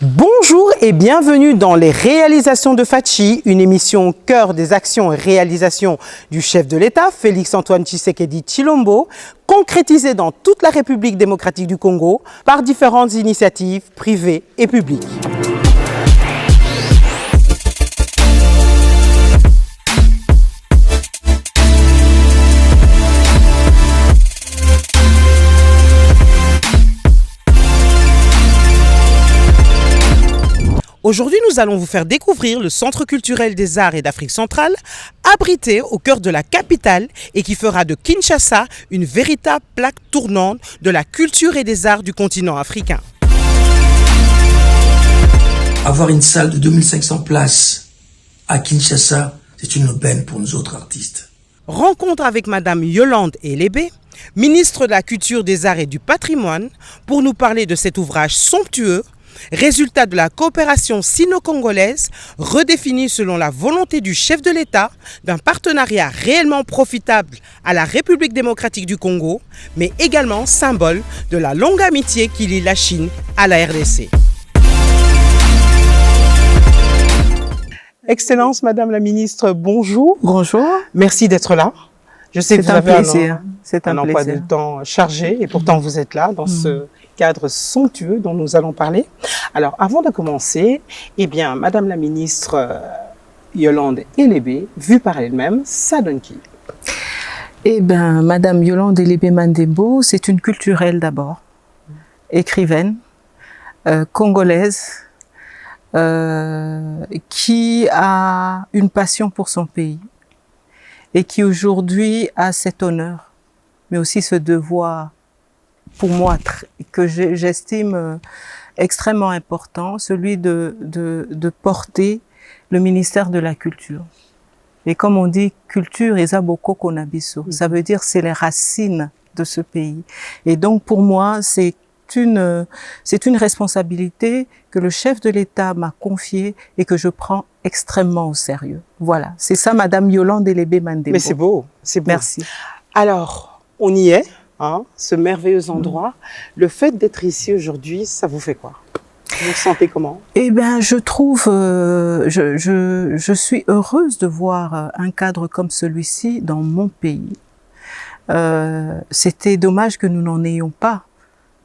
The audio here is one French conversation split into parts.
Bonjour et bienvenue dans les réalisations de Fachi, une émission au cœur des actions et réalisations du chef de l'État, Félix-Antoine Tshisekedi Tshilombo, concrétisée dans toute la République démocratique du Congo par différentes initiatives privées et publiques. Aujourd'hui, nous allons vous faire découvrir le Centre culturel des arts et d'Afrique centrale, abrité au cœur de la capitale et qui fera de Kinshasa une véritable plaque tournante de la culture et des arts du continent africain. Avoir une salle de 2500 places à Kinshasa, c'est une aubaine pour nous autres artistes. Rencontre avec Madame Yolande Elébé, ministre de la Culture, des Arts et du Patrimoine, pour nous parler de cet ouvrage somptueux, résultat de la coopération sino-congolaise, redéfinie selon la volonté du chef de l'État, d'un partenariat réellement profitable à la République démocratique du Congo, mais également symbole de la longue amitié qui lie la Chine à la RDC. Excellence, Madame la Ministre, bonjour. Bonjour. Merci d'être là. Je sais que vous avez un emploi de temps chargé et pourtant vous êtes là dans ce cadre somptueux dont nous allons parler. Alors, avant de commencer, eh bien, Madame la Ministre Yolande Elébé, vue par elle-même, ça donne qui? Eh bien, Madame Yolande Elébé Mandembo, c'est une culturelle d'abord, écrivaine, congolaise, qui a une passion pour son pays et qui aujourd'hui a cet honneur, mais aussi ce devoir, pour moi, que j'estime extrêmement important, celui de porter le ministère de la Culture. Et comme on dit, culture et zaboko konabiso, ça veut dire c'est les racines de ce pays. Et donc pour moi, c'est une responsabilité que le chef de l'État m'a confiée et que je prends extrêmement au sérieux. Voilà, c'est ça, Madame Yolande Elébé Mandembo. Mais c'est beau, c'est beau. Merci. Alors, on y est, hein, ce merveilleux endroit. Le fait d'être ici aujourd'hui, ça vous fait quoi? Vous vous sentez comment? Eh bien, je trouve, je suis heureuse de voir un cadre comme celui-ci dans mon pays. C'était dommage que nous n'en ayons pas.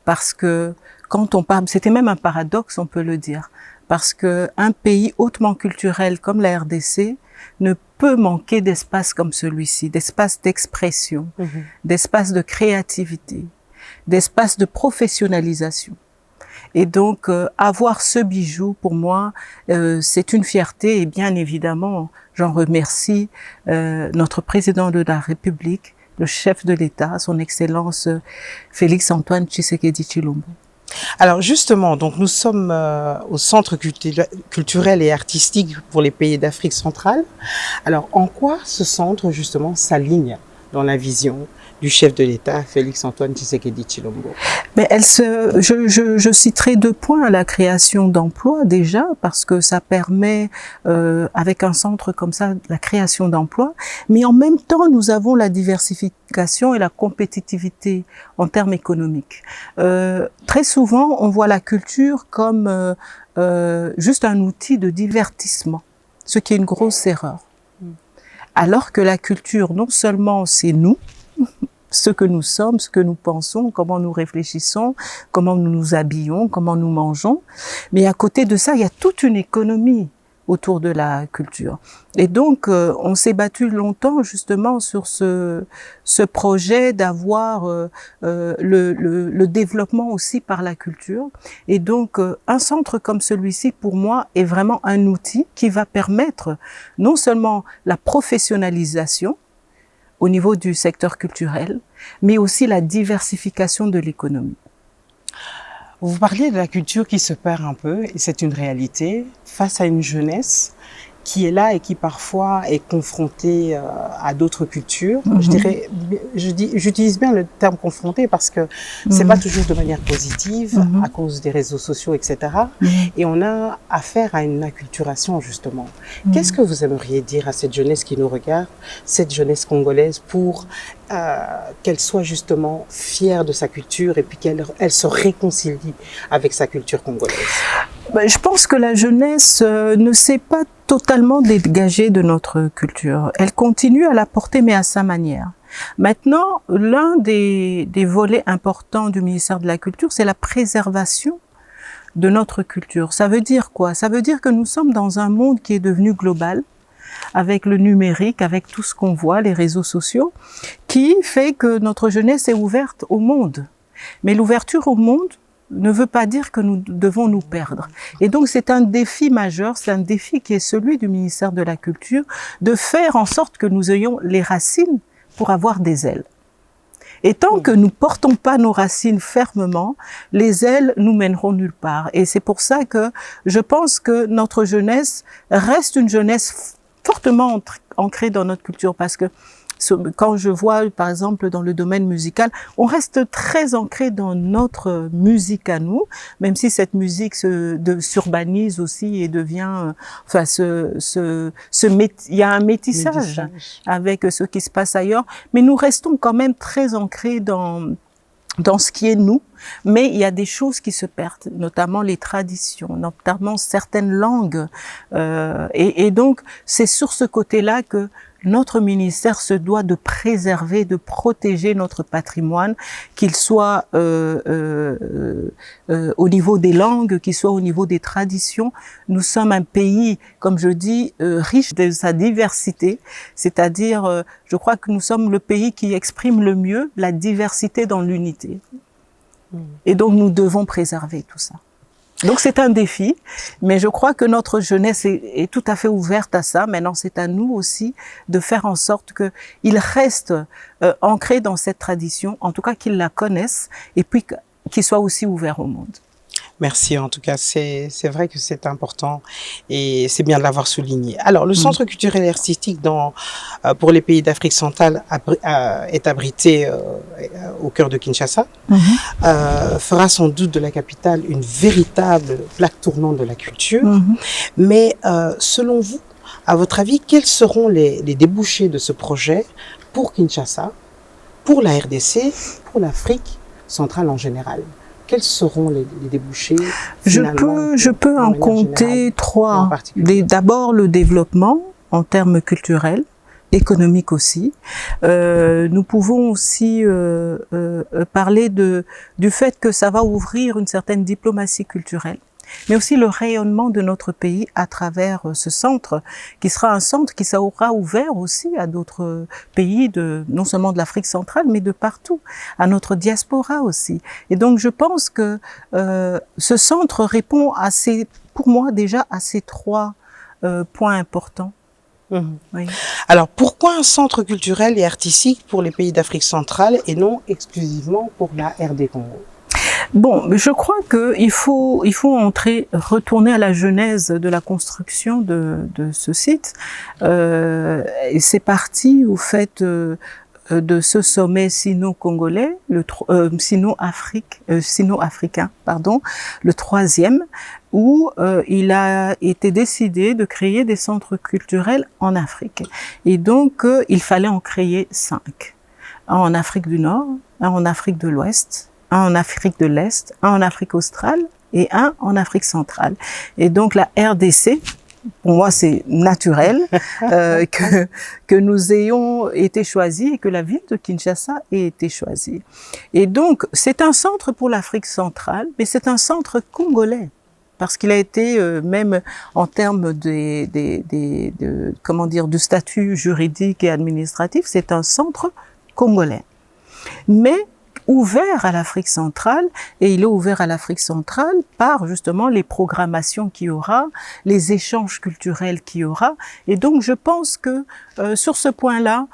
Parce que quand on parle, c'était même un paradoxe, on peut le dire, parce que un pays hautement culturel comme la RDC ne peut manquer d'espace comme celui-ci, d'espace d'expression, d'espace de créativité, d'espace de professionnalisation. Et donc, avoir ce bijou, pour moi, c'est une fierté et bien évidemment, j'en remercie notre président de la République, le chef de l'État, son Excellence Félix-Antoine Tshisekedi Tshilombo. Alors justement, donc nous sommes au Centre culturel et artistique pour les pays d'Afrique centrale. Alors en quoi ce centre justement s'aligne dans la vision du chef de l'État, Félix-Antoine Tshisekedi Tshilombo? Mais je citerai 2 points. La création d'emplois déjà, parce que ça permet, avec un centre comme ça, la création d'emplois. Mais en même temps, nous avons la diversification et la compétitivité en termes économiques. Très souvent, on voit la culture comme juste un outil de divertissement, ce qui est une grosse erreur. Alors que la culture, non seulement c'est nous, ce que nous sommes, ce que nous pensons, comment nous réfléchissons, comment nous nous habillons, comment nous mangeons. Mais à côté de ça, il y a toute une économie autour de la culture. Et donc, on s'est battu longtemps justement sur ce projet d'avoir le développement aussi par la culture. Et donc, un centre comme celui-ci, pour moi, est vraiment un outil qui va permettre non seulement la professionnalisation, au niveau du secteur culturel, mais aussi la diversification de l'économie. Vous parliez de la culture qui se perd un peu, et c'est une réalité, face à une jeunesse qui est là et qui parfois est confrontée à d'autres cultures. J'utilise bien le terme confronté parce que c'est pas toujours de manière positive à cause des réseaux sociaux, etc. Et on a affaire à une acculturation justement. Qu'est-ce que vous aimeriez dire à cette jeunesse qui nous regarde, cette jeunesse congolaise, pour qu'elle soit justement fière de sa culture et puis qu'elle se réconcilie avec sa culture congolaise? Je pense que la jeunesse ne s'est pas totalement dégagée de notre culture. Elle continue à la porter, mais à sa manière. Maintenant, l'un des volets importants du ministère de la Culture, c'est la préservation de notre culture. Ça veut dire quoi? Ça veut dire que nous sommes dans un monde qui est devenu global, avec le numérique, avec tout ce qu'on voit, les réseaux sociaux, qui fait que notre jeunesse est ouverte au monde. Mais l'ouverture au monde ne veut pas dire que nous devons nous perdre. Et donc c'est un défi majeur, c'est un défi qui est celui du ministère de la Culture, de faire en sorte que nous ayons les racines pour avoir des ailes. Et tant que nous portons pas nos racines fermement, les ailes nous mèneront nulle part. Et c'est pour ça que je pense que notre jeunesse reste une jeunesse fortement ancrée dans notre culture, parce que quand je vois, par exemple, dans le domaine musical, on reste très ancré dans notre musique à nous, même si cette musique s'urbanise aussi et devient, enfin, il y a un métissage avec ce qui se passe ailleurs, mais nous restons quand même très ancrés dans ce qui est nous, mais il y a des choses qui se perdent, notamment les traditions, notamment certaines langues, et donc c'est sur ce côté-là que notre ministère se doit de préserver, de protéger notre patrimoine, qu'il soit au niveau des langues, qu'il soit au niveau des traditions. Nous sommes un pays, comme je dis, riche de sa diversité, c'est-à-dire, je crois que nous sommes le pays qui exprime le mieux la diversité dans l'unité. Et donc nous devons préserver tout ça. Donc c'est un défi, mais je crois que notre jeunesse est tout à fait ouverte à ça. Maintenant, c'est à nous aussi de faire en sorte qu'ils restent ancrés dans cette tradition, en tout cas qu'ils la connaissent, et puis qu'ils soient aussi ouverts au monde. Merci, en tout cas, c'est vrai que c'est important et c'est bien de l'avoir souligné. Alors, le Centre culturel et artistique pour les pays d'Afrique centrale est abrité au cœur de Kinshasa, fera sans doute de la capitale une véritable plaque tournante de la culture. Mais selon vous, à votre avis, quels seront les débouchés de ce projet pour Kinshasa, pour la RDC, pour l'Afrique centrale en général? Quels seront les débouchés? Je peux en compter trois. D'abord, le développement en termes culturels, économiques aussi. Nous pouvons aussi parler du fait que ça va ouvrir une certaine diplomatie culturelle, mais aussi le rayonnement de notre pays à travers ce centre, qui sera un centre qui sera ouvert aussi à d'autres pays, non seulement de l'Afrique centrale, mais de partout, à notre diaspora aussi. Et donc je pense que ce centre répond pour moi déjà à ces trois points importants. Oui. Alors, pourquoi un centre culturel et artistique pour les pays d'Afrique centrale et non exclusivement pour la RD Congo? Bon, je crois qu'il faut retourner à la genèse de la construction de ce site. C'est parti au fait de ce sommet sino-congolais, sino-africain, pardon, le troisième, où il a été décidé de créer des centres culturels en Afrique. Et donc, il fallait en créer 5. Un en Afrique du Nord, un en Afrique de l'Ouest, un en Afrique de l'Est, un en Afrique australe et un en Afrique centrale. Et donc la RDC, pour moi c'est naturel que nous ayons été choisis et que la ville de Kinshasa ait été choisie. Et donc c'est un centre pour l'Afrique centrale, mais c'est un centre congolais. Parce qu'il a été, même en termes du statut juridique et administratif, c'est un centre congolais. Mais ouvert à l'Afrique centrale, et il est ouvert à l'Afrique centrale par justement les programmations qu'il y aura, les échanges culturels qu'il y aura. Et donc je pense que sur ce point-là,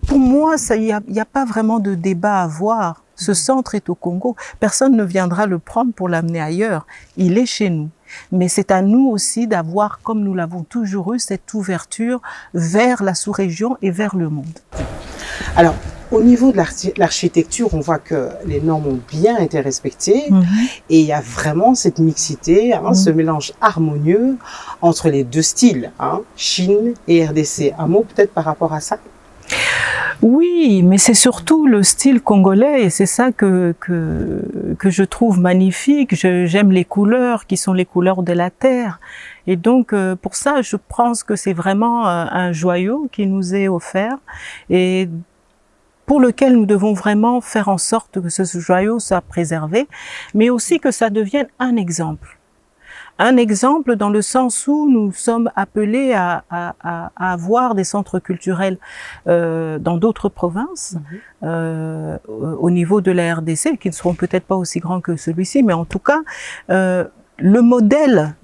pour moi, il y a pas vraiment de débat à avoir. Ce centre est au Congo. Personne ne viendra le prendre pour l'amener ailleurs. Il est chez nous. Mais c'est à nous aussi d'avoir, comme nous l'avons toujours eu, cette ouverture vers la sous-région et vers le monde. Alors, au niveau de l'architecture, on voit que les normes ont bien été respectées et il y a vraiment cette mixité, ce mélange harmonieux entre les deux styles, Chine et RDC. Un mot peut-être par rapport à ça? Oui, mais c'est surtout le style congolais et c'est ça que je trouve magnifique. J'aime les couleurs qui sont les couleurs de la terre. Et donc, pour ça, je pense que c'est vraiment un joyau qui nous est offert et pour lequel nous devons vraiment faire en sorte que ce joyau soit préservé, mais aussi que ça devienne un exemple. Un exemple dans le sens où nous sommes appelés à avoir des centres culturels dans d'autres provinces, au niveau de la RDC, qui ne seront peut-être pas aussi grands que celui-ci, mais en tout cas, le modèle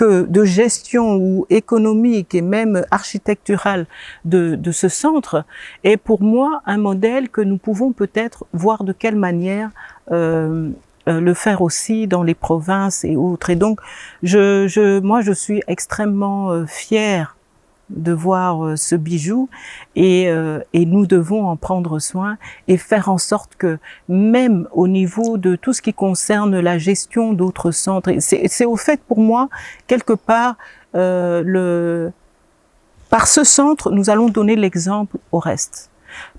de gestion ou économique et même architectural de ce centre est pour moi un modèle que nous pouvons peut-être voir de quelle manière le faire aussi dans les provinces et autres. Et donc, moi, je suis extrêmement fière de voir ce bijou et nous devons en prendre soin et faire en sorte que même au niveau de tout ce qui concerne la gestion d'autres centres, c'est au fait pour moi, quelque part, par ce centre, nous allons donner l'exemple au reste.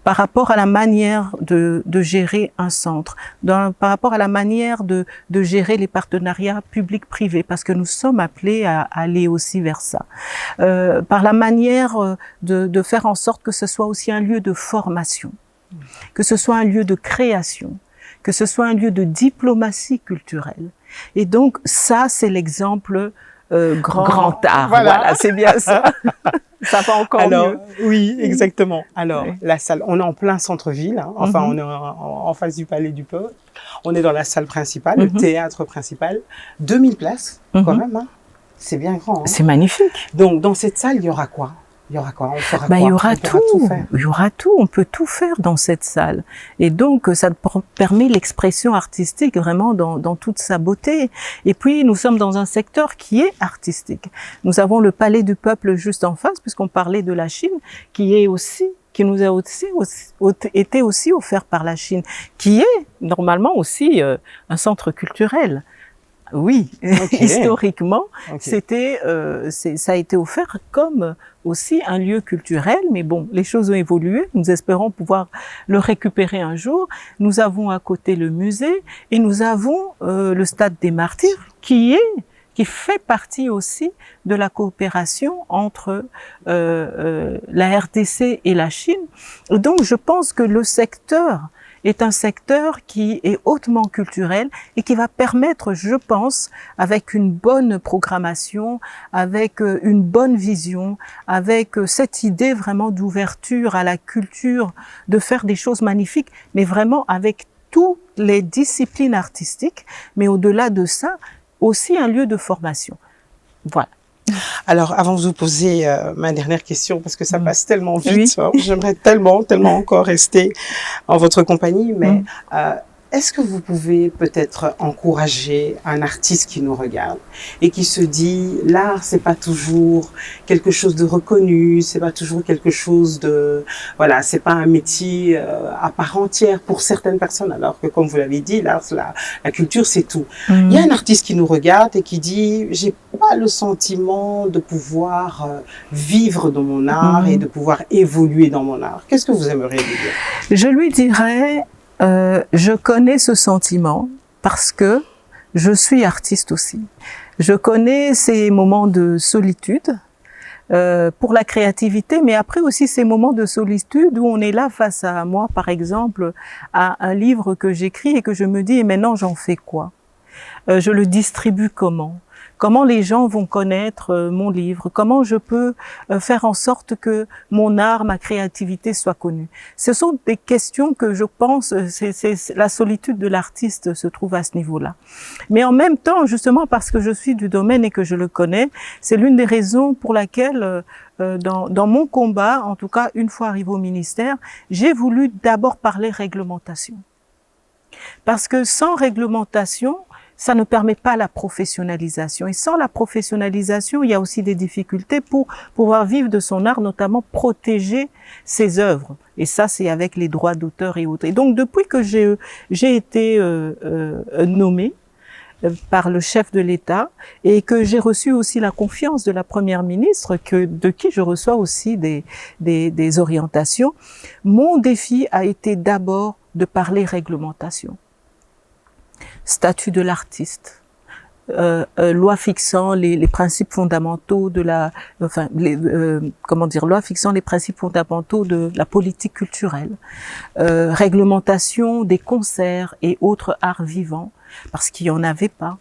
Par rapport à la manière de gérer un centre, par rapport à la manière de gérer les partenariats publics-privés, parce que nous sommes appelés à aller aussi vers ça. Par la manière de faire en sorte que ce soit aussi un lieu de formation, que ce soit un lieu de création, que ce soit un lieu de diplomatie culturelle. Et donc ça, c'est l'exemple grand art. Voilà, c'est bien ça. Ça va encore mieux. Oui, exactement. Alors, la salle, on est en plein centre-ville, hein. Enfin, on est en face du Palais du Peuple. On est dans la salle principale, le théâtre principal. 2000 places, quand même, hein. C'est bien grand, hein. C'est magnifique. Donc, dans cette salle, il y aura quoi? Il y aura quoi? On fera quoi? Il y aura tout. Il y aura tout. On peut tout faire dans cette salle. Et donc, ça permet l'expression artistique vraiment dans toute sa beauté. Et puis, nous sommes dans un secteur qui est artistique. Nous avons le Palais du Peuple juste en face, puisqu'on parlait de la Chine, qui nous a aussi été aussi offert par la Chine, qui est normalement aussi un centre culturel. Oui, historiquement, ça a été offert comme aussi un lieu culturel, mais bon, les choses ont évolué. Nous espérons pouvoir le récupérer un jour. Nous avons à côté le musée et nous avons le Stade des Martyrs qui fait partie aussi de la coopération entre la RDC et la Chine. Donc, je pense que le secteur est un secteur qui est hautement culturel et qui va permettre, je pense, avec une bonne programmation, avec une bonne vision, avec cette idée vraiment d'ouverture à la culture, de faire des choses magnifiques, mais vraiment avec toutes les disciplines artistiques, mais au-delà de ça, aussi un lieu de formation. Voilà. Alors, avant de vous poser ma dernière question, parce que ça passe tellement vite, hein, j'aimerais tellement encore rester en votre compagnie, mais est-ce que vous pouvez peut-être encourager un artiste qui nous regarde et qui se dit, l'art, c'est pas toujours quelque chose de reconnu, c'est pas toujours quelque chose de, voilà, c'est pas un métier à part entière pour certaines personnes, alors que comme vous l'avez dit, l'art, la culture, c'est tout. Il y a un artiste qui nous regarde et qui dit, j'ai pas le sentiment de pouvoir vivre dans mon art et de pouvoir évoluer dans mon art. Qu'est-ce que vous aimeriez lui dire? Je lui dirais, je connais ce sentiment parce que je suis artiste aussi. Je connais ces moments de solitude pour la créativité, mais après aussi ces moments de solitude où on est là face à moi, par exemple, à un livre que j'écris et que je me dis, et maintenant j'en fais quoi? Je le distribue comment? Comment les gens vont connaître mon livre? Comment je peux faire en sorte que mon art, ma créativité soit connue? Ce sont des questions que je pense, la solitude de l'artiste se trouve à ce niveau-là. Mais en même temps, justement parce que je suis du domaine et que je le connais, c'est l'une des raisons pour laquelle dans mon combat, en tout cas une fois arrivé au ministère, j'ai voulu d'abord parler réglementation. Parce que sans réglementation, ça ne permet pas la professionnalisation. Et sans la professionnalisation, il y a aussi des difficultés pour pouvoir vivre de son art, notamment protéger ses œuvres. Et ça, c'est avec les droits d'auteur et autres. Et donc, depuis que j'ai été nommée, par le chef de l'État et que j'ai reçu aussi la confiance de la première ministre, de qui je reçois aussi des orientations. Mon défi a été d'abord de parler réglementation, statut de l'artiste, loi fixant les principes fondamentaux de la, enfin, loi fixant les principes fondamentaux de la politique culturelle, réglementation des concerts et autres arts vivants, parce qu'il y en avait pas.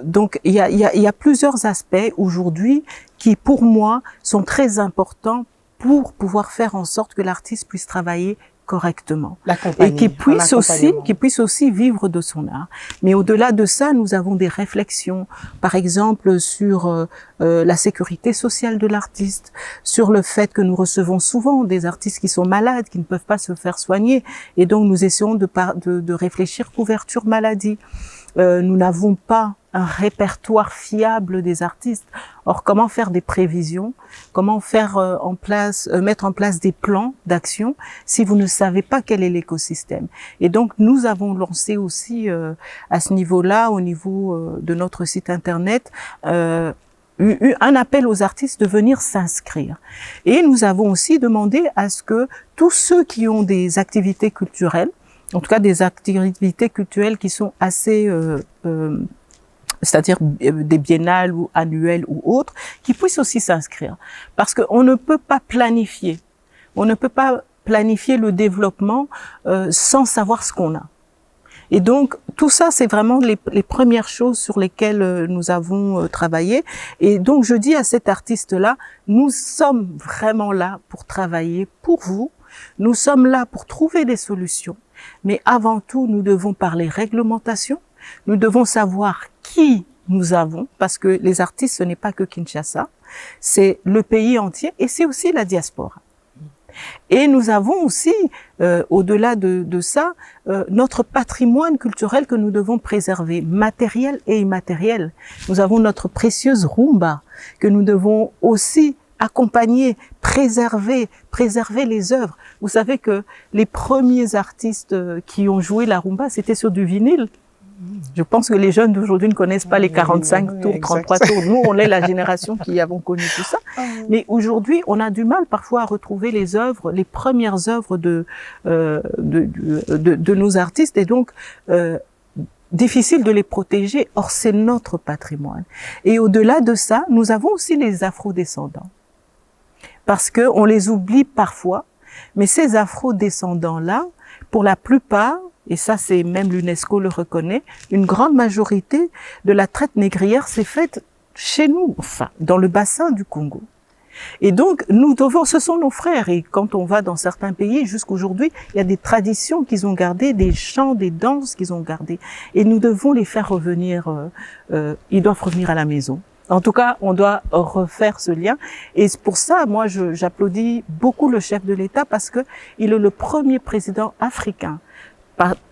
Donc il y a plusieurs aspects aujourd'hui qui, pour moi, sont très importants pour pouvoir faire en sorte que l'artiste puisse travailler correctement et qui puisse aussi vivre de son art. Mais au-delà de ça, nous avons des réflexions, par exemple sur la sécurité sociale de l'artiste, sur le fait que nous recevons souvent des artistes qui sont malades, qui ne peuvent pas se faire soigner, et donc nous essayons de réfléchir couverture maladie. Nous n'avons pas un répertoire fiable des artistes. Or, comment faire des prévisions? Comment faire mettre en place des plans d'action si vous ne savez pas quel est l'écosystème? Et donc, nous avons lancé aussi à ce niveau-là, au niveau de notre site internet, un appel aux artistes de venir s'inscrire. Et nous avons aussi demandé à ce que tous ceux qui ont des activités culturelles, en tout cas des activités culturelles qui sont assez c'est-à-dire des biennales ou annuelles ou autres, qui puissent aussi s'inscrire. Parce qu'on ne peut pas planifier. On ne peut pas planifier le développement sans savoir ce qu'on a. Et donc, tout ça, c'est vraiment les premières choses sur lesquelles nous avons travaillé. Et donc, je dis à cet artiste-là, nous sommes vraiment là pour travailler pour vous. Nous sommes là pour trouver des solutions. Mais avant tout, nous devons parler réglementation. Nous devons savoir qui nous avons, parce que les artistes, ce n'est pas que Kinshasa, c'est le pays entier et c'est aussi la diaspora. Et nous avons aussi, au-delà de ça, notre patrimoine culturel que nous devons préserver, matériel et immatériel. Nous avons notre précieuse rumba que nous devons aussi accompagner, préserver les œuvres. Vous savez que les premiers artistes qui ont joué la rumba, c'était sur du vinyle. Je pense que les jeunes d'aujourd'hui ne connaissent pas les 45 tours, 33 tours. Nous, on est la génération qui avons connu tout ça. Mais aujourd'hui, on a du mal parfois à retrouver les œuvres, les premières œuvres de nos artistes. Et donc, difficile de les protéger. Or, c'est notre patrimoine. Et au-delà de ça, nous avons aussi les afro-descendants. Parce que on les oublie parfois. Mais ces afro-descendants-là, pour la plupart, et ça c'est même l'UNESCO le reconnaît, une grande majorité de la traite négrière s'est faite chez nous, enfin, dans le bassin du Congo. Et donc, ce sont nos frères. Et quand on va dans certains pays, jusqu'aujourd'hui, il y a des traditions qu'ils ont gardées, des chants, des danses qu'ils ont gardées. Et nous devons les faire revenir, ils doivent revenir à la maison. En tout cas, on doit refaire ce lien. Et pour ça, moi, j'applaudis beaucoup le chef de l'État parce que il est le premier président africain,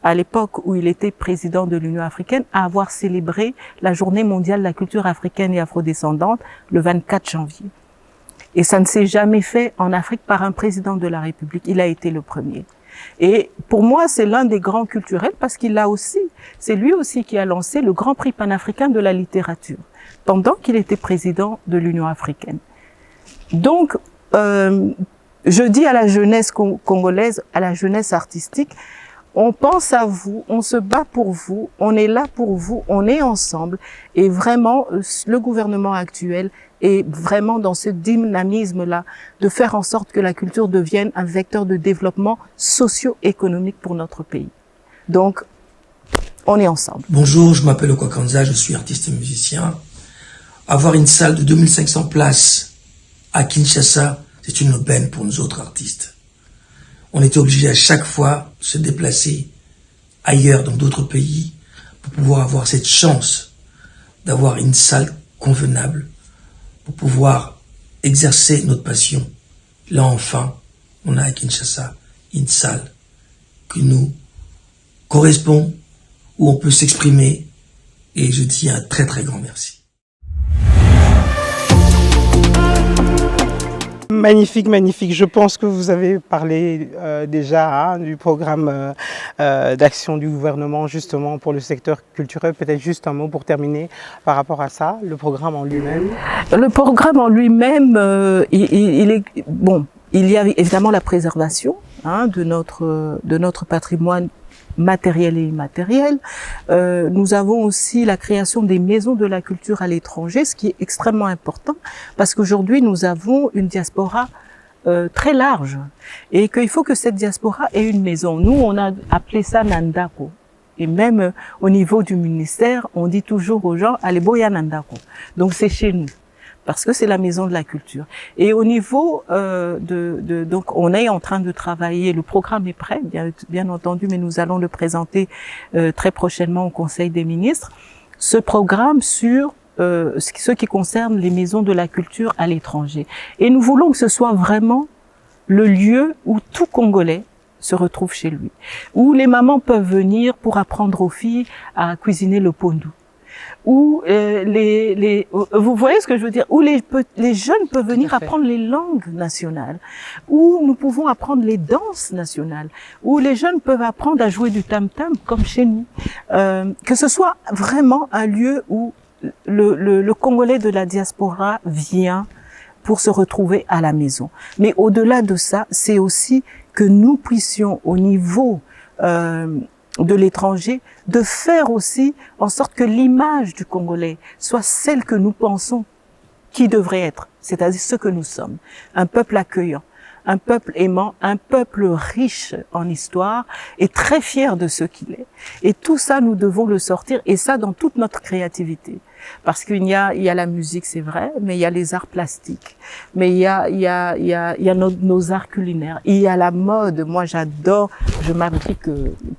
à l'époque où il était président de l'Union africaine, à avoir célébré la Journée mondiale de la culture africaine et afrodescendante le 24 janvier. Et ça ne s'est jamais fait en Afrique par un président de la République. Il a été le premier. Et pour moi, c'est l'un des grands culturels parce c'est lui aussi qui a lancé le Grand Prix panafricain de la littérature pendant qu'il était président de l'Union africaine. Donc, je dis à la jeunesse congolaise, à la jeunesse artistique, on pense à vous, on se bat pour vous, on est là pour vous, on est ensemble. Et vraiment, le gouvernement actuel est vraiment dans ce dynamisme-là de faire en sorte que la culture devienne un vecteur de développement socio-économique pour notre pays. Donc, on est ensemble. Bonjour, je m'appelle Okwakanza, je suis artiste et musicien. Avoir une salle de 2500 places à Kinshasa, c'est une aubaine pour nous autres artistes. On était obligé à chaque fois de se déplacer ailleurs dans d'autres pays pour pouvoir avoir cette chance d'avoir une salle convenable pour pouvoir exercer notre passion. Là enfin, on a à Kinshasa une salle qui nous correspond, où on peut s'exprimer, et je dis un très très grand merci. Magnifique, magnifique. Je pense que vous avez parlé déjà du programme d'action du gouvernement justement pour le secteur culturel. Peut-être juste un mot pour terminer par rapport à ça, le programme en lui-même. Le programme en lui-même, il est bon. Il y a évidemment la préservation de notre patrimoine matériel et immatériel. Nous avons aussi la création des maisons de la culture à l'étranger, ce qui est extrêmement important parce qu'aujourd'hui nous avons une diaspora très large et qu'il faut que cette diaspora ait une maison. Nous, on a appelé ça Nandako. Et même au niveau du ministère, on dit toujours aux gens, allez boya Nandako. Donc c'est chez nous. Parce que c'est la maison de la culture. Et au niveau donc on est en train de travailler, le programme est prêt, bien entendu, mais nous allons le présenter très prochainement au Conseil des ministres. Ce programme sur ce qui concerne les maisons de la culture à l'étranger. Et nous voulons que ce soit vraiment le lieu où tout Congolais se retrouve chez lui, où les mamans peuvent venir pour apprendre aux filles à cuisiner le pondu. Où vous voyez ce que je veux dire, où les jeunes peuvent venir apprendre les langues nationales, où nous pouvons apprendre les danses nationales, où les jeunes peuvent apprendre à jouer du tam-tam comme chez nous, que ce soit vraiment un lieu où le Congolais de la diaspora vient pour se retrouver à la maison. Mais au-delà de ça, c'est aussi que nous puissions au niveau de l'étranger, de faire aussi en sorte que l'image du Congolais soit celle que nous pensons qui devrait être, c'est-à-dire ce que nous sommes, un peuple accueillant, un peuple aimant, un peuple riche en histoire et très fier de ce qu'il est. Et tout ça, nous devons le sortir, et ça dans toute notre créativité. Parce qu'il y a la musique, c'est vrai, mais il y a les arts plastiques, mais il y a nos arts culinaires, il y a la mode. Moi, j'adore, je m'habille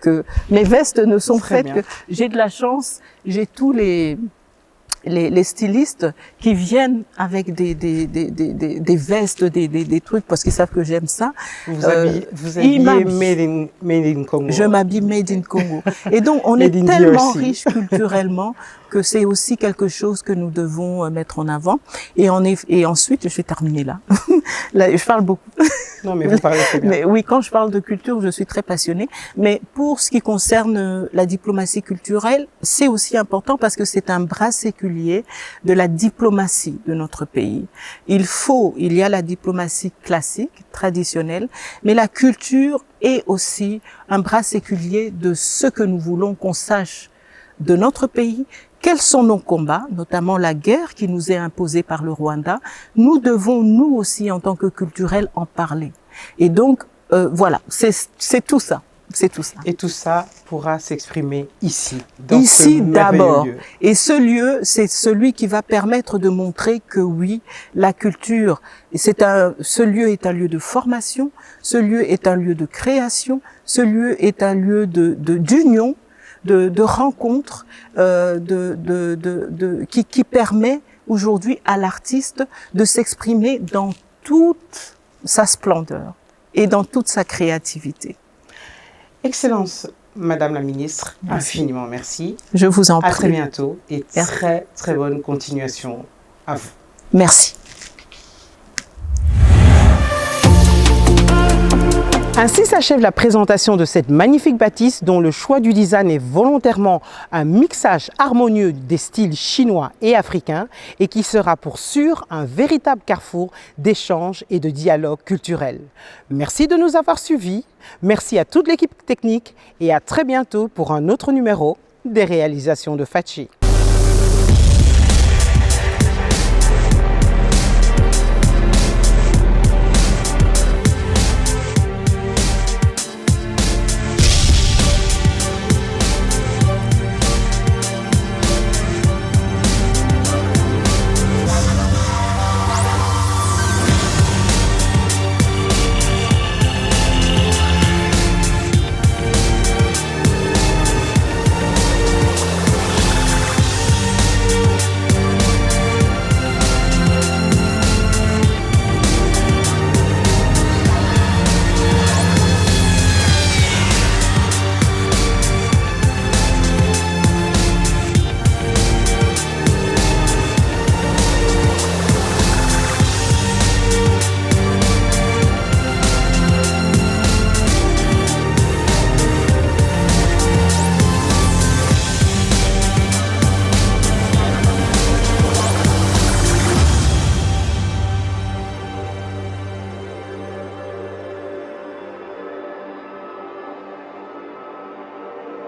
que mes vestes ne sont faites que, j'ai de la chance, j'ai tous les stylistes qui viennent avec des vestes, des trucs, parce qu'ils savent que j'aime ça. Vous habillez made in Congo. Je m'habille made in Congo. Et donc, on est tellement riche culturellement que c'est aussi quelque chose que nous devons mettre en avant. Et ensuite, je vais terminer là. Là, je parle beaucoup. Non, mais vous parlez très bien. Mais oui, quand je parle de culture, je suis très passionnée. Mais pour ce qui concerne la diplomatie culturelle, c'est aussi important parce que c'est un bras séculier de la diplomatie de notre pays. Il y a la diplomatie classique, traditionnelle, mais la culture est aussi un bras séculier de ce que nous voulons qu'on sache de notre pays. Quels sont nos combats, notamment la guerre qui nous est imposée par le Rwanda? Nous devons, nous aussi, en tant que culturels, en parler. Et donc, voilà, c'est tout ça. C'est tout ça. Et tout ça pourra s'exprimer ici. Ici d'abord. Et ce lieu, c'est celui qui va permettre de montrer que oui, la culture, ce lieu est un lieu de formation, ce lieu est un lieu de création, ce lieu est un lieu d'union, de rencontre, qui permet aujourd'hui à l'artiste de s'exprimer dans toute sa splendeur et dans toute sa créativité. Excellence, Madame la Ministre, infiniment merci. Je vous en prie. À très bientôt et très très bonne continuation à vous. Merci. Ainsi s'achève la présentation de cette magnifique bâtisse dont le choix du design est volontairement un mixage harmonieux des styles chinois et africains et qui sera pour sûr un véritable carrefour d'échanges et de dialogue culturel. Merci de nous avoir suivis, merci à toute l'équipe technique et à très bientôt pour un autre numéro des réalisations de Fachi.